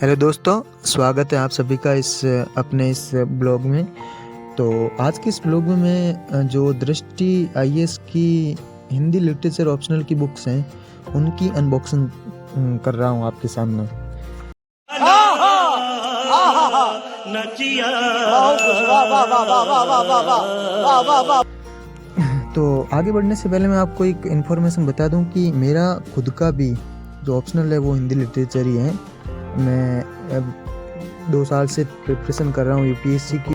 Hello दोस्तों, स्वागत है आप सभी का अपने इस ब्लॉग में। तो आज के इस ब्लॉग में मैं जो दृष्टि आईएएस की हिंदी लिटरेचर ऑप्शनल की बुक्स हैं उनकी अनबॉक्सिंग कर रहा हूं आपके सामने। तो आगे बढ़ने से पहले मैं आपको एक इन्फॉर्मेशन बता दूं कि मेरा खुद का भी जो ऑप्शनल है वो हिंदी लिटरेचर ही है। मैं अब 2 साल से प्रिपरेशन कर रहा हूँ यूपीएससी की,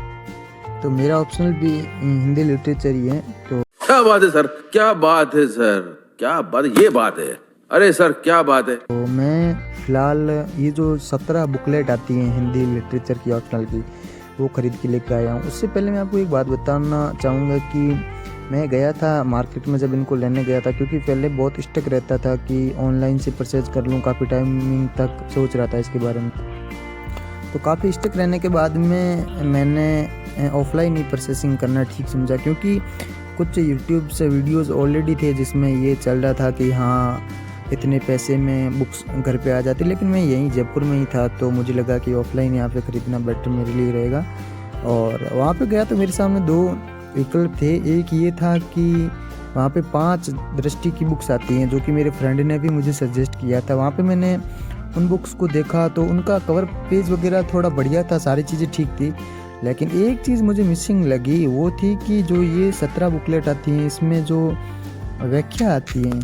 तो मेरा ऑप्शनल भी हिंदी लिटरेचर ही है। तो क्या बात है सर, क्या बात है सर, क्या बात, ये बात है, अरे सर क्या बात है। तो मैं फ़िलहाल ये जो 17 बुकलेट आती हैं हिंदी लिटरेचर की ऑप्शनल की, वो ख़रीद के लेकर आया हूँ। उससे पहले मैं आपको एक बात बताना चाहूँगा कि मैं गया था मार्केट में, जब इनको लेने गया था, क्योंकि पहले बहुत स्टक रहता था कि ऑनलाइन से परचेज कर लूँ, काफ़ी टाइमिंग तक सोच रहा था इसके बारे में। तो काफ़ी स्टक रहने के बाद में मैंने ऑफलाइन ही परचेसिंग करना ठीक समझा, क्योंकि कुछ यूट्यूब से वीडियोस ऑलरेडी थे जिसमें ये चल रहा था कि हाँ इतने पैसे में बुक्स घर पे आ जाती, लेकिन मैं यहीं जयपुर में ही था तो मुझे लगा कि ऑफलाइन यहाँ पे ख़रीदना बेटर मेरे लिए रहेगा। और वहाँ पे गया तो मेरे सामने 2 विकल्प थे। एक ये था कि वहाँ पे 5 दृष्टि की बुक्स आती हैं, जो कि मेरे फ्रेंड ने भी मुझे सजेस्ट किया था। वहाँ पे मैंने उन बुक्स को देखा तो उनका कवर पेज वगैरह थोड़ा बढ़िया था, सारी चीज़ें ठीक थी, लेकिन एक चीज़ मुझे मिसिंग लगी, वो थी कि जो ये 17 बुकलेट आती हैं इसमें जो व्याख्या आती हैं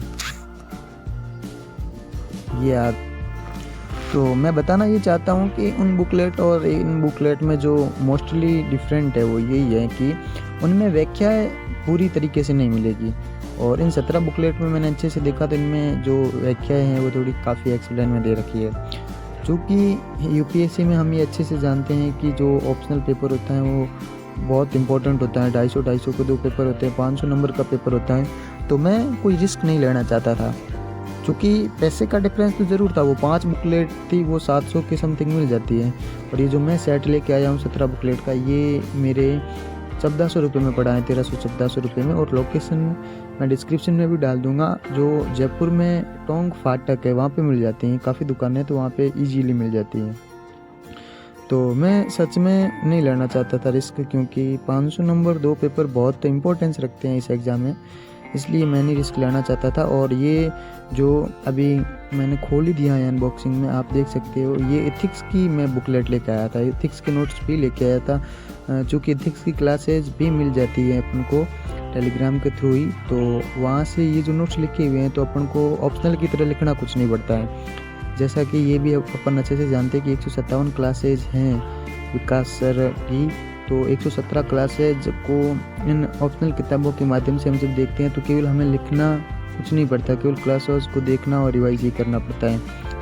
ये तो मैं बताना ये चाहता हूँ कि उन बुकलेट और इन बुकलेट में जो मोस्टली डिफरेंट है वो यही है कि उनमें व्याख्याएँ पूरी तरीके से नहीं मिलेगी, और इन 17 बुकलेट में मैंने अच्छे से देखा तो इनमें जो व्याख्याएँ हैं वो थोड़ी काफ़ी एक्सप्लेन में दे रखी है। चूँकि यूपीएससी में हम ये अच्छे से जानते हैं कि जो ऑप्शनल पेपर होता है वो बहुत इंपॉर्टेंट होता है। 250 के 2 पेपर होते हैं, 500 नंबर का पेपर होता है। तो मैं कोई रिस्क नहीं लेना चाहता था, क्योंकि पैसे का डिफरेंस तो ज़रूर था। वो 5 बुकलेट थी वो 700 के समथिंग मिल जाती है, और ये जो मैं सेट लेके आया हूँ 17 बुकलेट का, ये मेरे 1400 रुपये में पड़ा है, 1300-1400 रुपये में। और लोकेशन मैं डिस्क्रिप्शन में भी डाल दूंगा। जो जयपुर में टोंक फाटक है वहाँ पे मिल जाती हैं, काफ़ी दुकानें तो वहाँ पे इजीली मिल जाती हैं। तो मैं सच में नहीं लेना चाहता था रिस्क, क्योंकि 500 नंबर 2 पेपर बहुत इंपॉर्टेंस रखते हैं इस एग्ज़ाम में, इसलिए मैं नहीं रिस्क लेना चाहता था। और ये जो अभी मैंने खोल ही दिया है अनबॉक्सिंग में, आप देख सकते हो, ये एथिक्स की मैं बुकलेट लेके आया था, एथिक्स के नोट्स भी लेके आया था। चूँकि एथिक्स की क्लासेज भी मिल जाती है अपन को टेलीग्राम के थ्रू ही, तो वहाँ से ये जो नोट्स लिखे हुए हैं तो अपन को ऑप्शनल की तरह लिखना कुछ नहीं पड़ता है। जैसा कि ये भी अपन अच्छे से जानते हैं कि 157 क्लासेज हैं विकास सर की, तो 117 क्लासेज को इन ऑप्शनल किताबों के माध्यम से हम जब देखते हैं तो केवल हमें लिखना कुछ नहीं पड़ता, केवल क्लासेस को देखना और रिवाइज ही करना पड़ता है,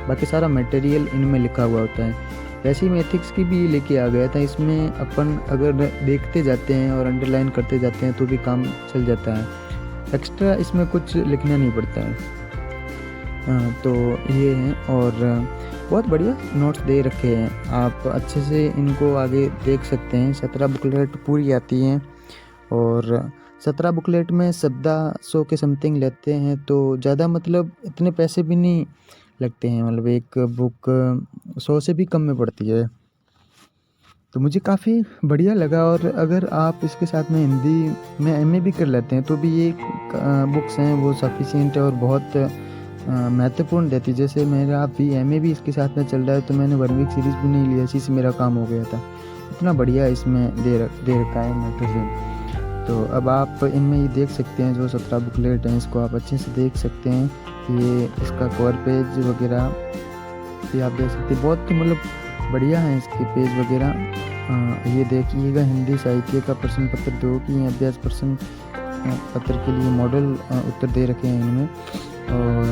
बाकी सारा मटेरियल इनमें लिखा हुआ होता है। वैसे ही मैं एथिक्स की भी लेके आ गया था, इसमें अपन अगर देखते जाते हैं और अंडरलाइन करते जाते हैं तो भी काम चल जाता है, एक्स्ट्रा इसमें कुछ लिखना नहीं पड़ता है। तो ये हैं, और बहुत बढ़िया नोट्स दे रखे हैं, आप अच्छे से इनको आगे देख सकते हैं। 17 बुकलेट पूरी आती हैं, और 17 बुकलेट में 1400 के समथिंग लेते हैं, तो ज़्यादा मतलब इतने पैसे भी नहीं लगते हैं, मतलब एक बुक 100 से भी कम में पड़ती है, तो मुझे काफ़ी बढ़िया लगा। और अगर आप इसके साथ में हिंदी में एमए भी कर लेते हैं तो भी ये बुक्स हैं वो सफिशिएंट है और बहुत महत्वपूर्ण रहती है। जैसे मेरा भी एमए भी इसके साथ में चल रहा है, तो मैंने 1 वीक सीरीज़ भी नहीं लिया, इसी से मेरा काम हो गया था। इतना बढ़िया इसमें दे रखा है मटेरियल। तो अब आप इनमें ये देख सकते हैं जो 17 बुकलेट हैं, इसको आप अच्छे से देख सकते हैं। ये इसका कवर पेज वगैरह ये आप देख सकते हैं, बहुत मतलब बढ़िया है इसके पेज वगैरह। ये देखिएगा, हिंदी साहित्य का प्रश्न पत्र 2 की अभ्यास प्रश्न पत्र के लिए मॉडल उत्तर दे रखे हैं इनमें। और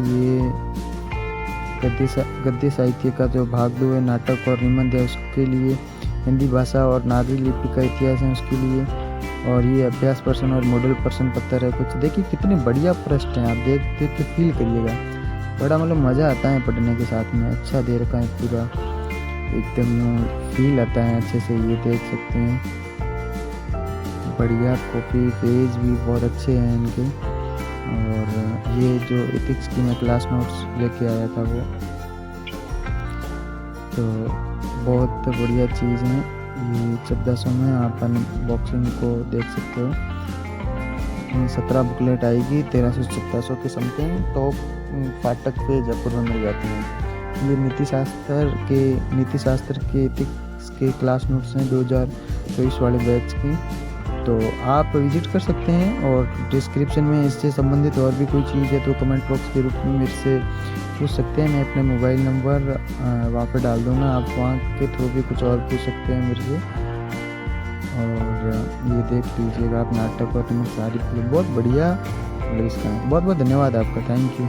ये गद्य साहित्य का जो भाग 2 है, नाटक और निबंध है, उसके लिए हिंदी भाषा और नागरी लिपि का इतिहास है उसके लिए। और ये अभ्यास प्रश्न और मॉडल प्रश्न पत्र है कुछ। देखिए कितने बढ़िया प्रश्न हैं, आप देख के फील करिएगा, बड़ा मतलब मज़ा आता है पढ़ने के साथ में। अच्छा दे रखा है पूरा, एकदम फील आता है अच्छे से, ये देख सकते हैं। बढ़िया कॉपी पेज भी बहुत अच्छे हैं इनके। और ये जो एथिक्स की मैं क्लास नोट्स लेके आया था वो तो बहुत बढ़िया चीज़ है ये। 1400 में आप अनबॉक्सिंग को देख सकते हो। 17 बुकलेट आएगी 1300-1400 के समथिंग। टॉप फाटक पे जयपुर में मिल जाती हैं। ये नीति शास्त्र के एथिक्स के क्लास नोट्स हैं 2024 वाले बैच की। तो आप विजिट कर सकते हैं, और डिस्क्रिप्शन में इससे संबंधित और भी कोई चीज़ है तो कमेंट बॉक्स के रूप में मेरे से पूछ सकते हैं। मैं अपने मोबाइल नंबर वहाँ पर डाल दूँगा, आप वहाँ के थ्रू भी कुछ और पूछ सकते हैं मेरे से। और ये देख लीजिएगा आप नाटक और सारी फिल्म बहुत बढ़िया। इसका बहुत बहुत धन्यवाद आपका, थैंक यू।